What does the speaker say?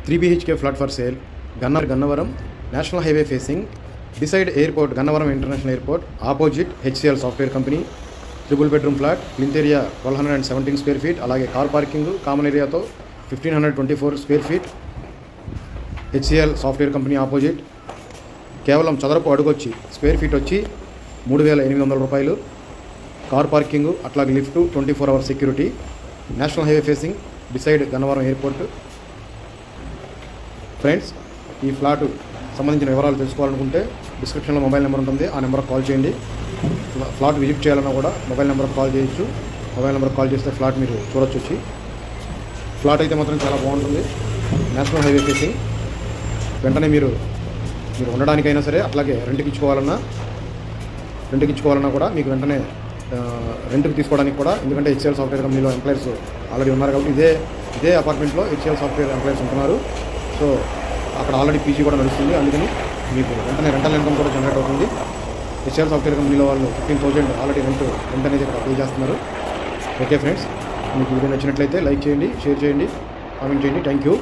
3 BHK flat for sale, Gannavaram, National Highway facing, beside airport, Gannavaram International Airport, opposite HCL Software Company, triple bedroom flat, plinth area 1217 square feet, alage car parking, common area to 1524 square feet, HCL Software Company opposite, కేవలం చదరపు అడుగు వచ్చి square feet వచ్చి 3800 రూపాయలు, car parking అట్లాగే lift 24 hours security, national highway facing, beside Gannavaram airport. Friends, ఈ flat సంబంధించిన వివరాలు తెలుసుకోవాలనుకుంటే డిస్క్రిప్షన్లో మొబైల్ నెంబర్ ఉంటుంది, ఆ నెంబర్కి కాల్ చేయండి. ఫ్లాట్ విజిట్ చేయాలన్నా కూడా మొబైల్ నెంబర్కి కాల్ చేయొచ్చు. మొబైల్ నెంబర్కి కాల్ చేస్తే ఫ్లాట్ మీరు చూడొచ్చు వచ్చి. ఫ్లాట్ అయితే మాత్రం చాలా బాగుంటుంది, నేషనల్ హైవే ఫేసింగ్. వెంటనే మీరు ఉండడానికైనా సరే, అట్లాగే రెంట్కి ఇచ్చుకోవాలన్నా కూడా మీకు వెంటనే రెంట్కి తీసుకోవడానికి కూడా, ఎందుకంటే హెచ్సిఎల్ సాఫ్ట్వేర్ కంపెనీలో ఎంప్లాయర్స్ ఆల్రెడీ ఉన్నారు కాబట్టి ఇదే అపార్ట్మెంట్లో హెచ్సిఎల్ సాఫ్ట్వేర్ ఎంప్లాయర్స్ ఉంటున్నారు. సో అక్కడ ఆల్రెడీ పీజీ కూడా నడుస్తుంది, అందుకని మీకు వెంటనే రెంటల్ ఇన్కమ్ కూడా జనరేట్ అవుతుంది. హెచ్సిఎల్ సాఫ్ట్వేర్ కంపెనీలో వాళ్ళు 15,000 ఆల్రెడీ రెంట్ అనేది పే చేస్తున్నారు. ఓకే ఫ్రెండ్స్, మీకు వీడియో నచ్చినట్లయితే లైక్ చేయండి, షేర్ చేయండి, కామెంట్ చేయండి. Thank you.